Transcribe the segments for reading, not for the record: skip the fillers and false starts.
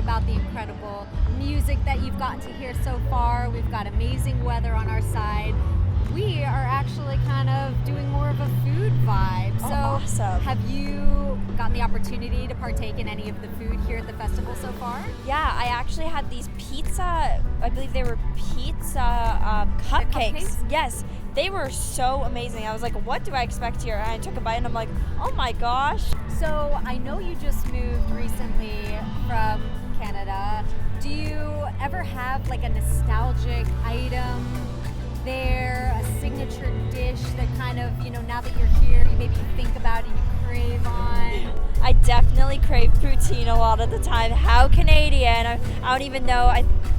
about the incredible music that you've gotten to hear so far. We've got amazing weather on our side. We are actually kind of doing more of a food vibe. Oh, so awesome. Have you gotten the opportunity to partake in any of the food here at the festival so far? Yeah, I actually had these pizza, I believe they were pizza cupcakes. Yes, they were so amazing. I was like, what do I expect here? And I took a bite and I'm like, oh my gosh. So I know you just moved recently from Canada. Do you ever have like a nostalgic item there, a signature dish that kind of, now that you're here, maybe you think about it and you crave on? I definitely crave poutine a lot of the time. How Canadian? I don't even know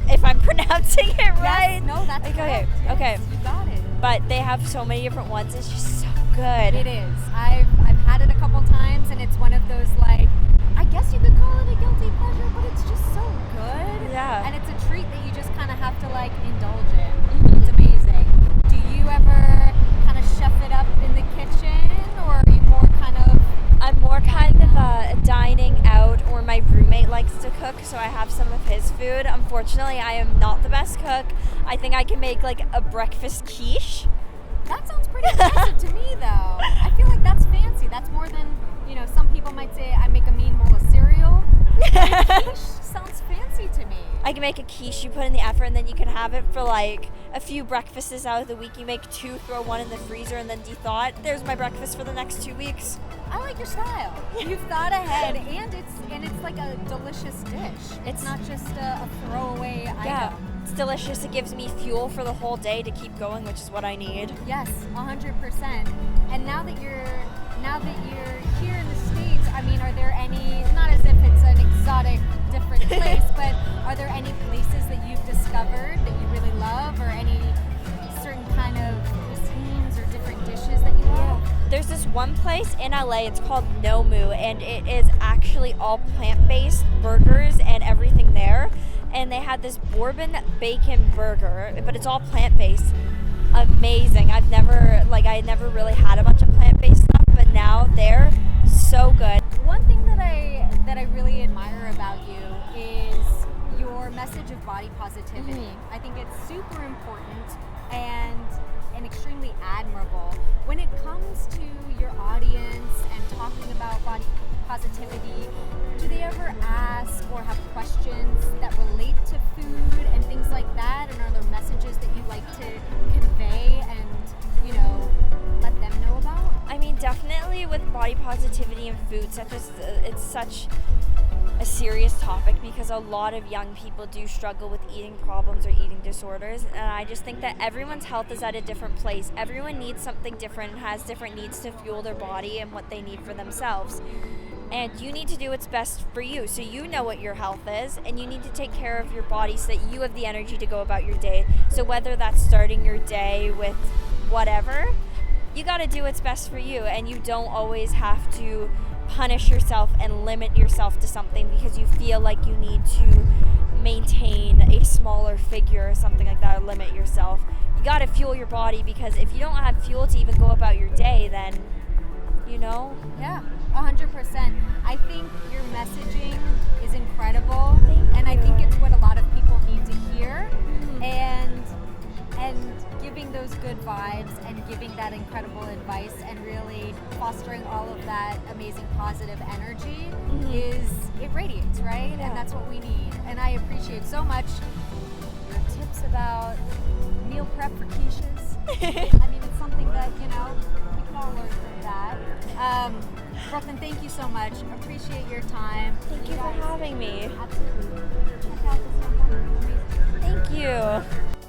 if I'm pronouncing it right. Yes, no, that's correct. Yes, okay. You got it. But they have so many different ones. It's just so good. It is. I've had it a couple times, and it's one of those, like, I guess you could call it a guilty pleasure, but it's just so good. Yeah. And it's a treat that you just kind of have to, like, indulge in. It's amazing. Do you ever kind of chef it up in the kitchen, or are you more kind of... I'm more kind of dining out, or my roommate likes to cook, so I have some of his food. Unfortunately, I am not the best cook. I think I can make, like, a breakfast quiche. That sounds pretty impressive to me, though. I feel like that's fancy. That's more than, some people might say I make a mean bowl of cereal. A quiche sounds fancy to me. I can make a quiche, you put in the effort, and then you can have it for like a few breakfasts out of the week. You make 2, throw 1 in the freezer, and then de-thaw it. There's my breakfast for the next 2 weeks. I like your style. You've thought ahead, and it's like a delicious dish. It's not just a throwaway item. It's delicious. It gives me fuel for the whole day to keep going, which is what I need. Yes, 100%. And now that you're here in the States, I mean, are there any, not as if it's an exotic, different place, but are there any places that you've discovered that you really love, or any certain kind of cuisines or different dishes that you love? There's this one place in LA, it's called Nomu, and it is actually all plant-based burgers and everything there. And they had this bourbon bacon burger, but it's all plant-based. Amazing. I had never really had a bunch of plant-based stuff, but now they're so good. One thing that I really admire about you is your message of body positivity. Mm-hmm. I think it's super important and extremely admirable. When it comes to your audience and talking about body positivity, do they ever ask or have questions that relate to food and things like that? And are there messages that you like to convey and, let them know about? I mean, definitely with body positivity and food, it's such a serious topic because a lot of young people do struggle with eating problems or eating disorders, and I just think that everyone's health is at a different place. Everyone needs something different and has different needs to fuel their body and what they need for themselves. And you need to do what's best for you, so you know what your health is, and you need to take care of your body so that you have the energy to go about your day. So whether that's starting your day with whatever, you got to do what's best for you, and you don't always have to punish yourself and limit yourself to something because you feel like you need to maintain a smaller figure or something like that, or limit yourself. You got to fuel your body, because if you don't have fuel to even go about your day, then, Yeah, 100%. I think your messaging is incredible, and I think it's what a lot of people need to hear. And giving those good vibes and giving that incredible advice and really fostering all of that amazing positive energy it radiates, right? Yeah. And that's what we need. And I appreciate so much your tips about meal prep for quiches. I mean, it's something that, we can all learn from that. Brooklynne, thank you so much. Appreciate your time. Thank you for having me. Absolutely. Check out this one. Thank you.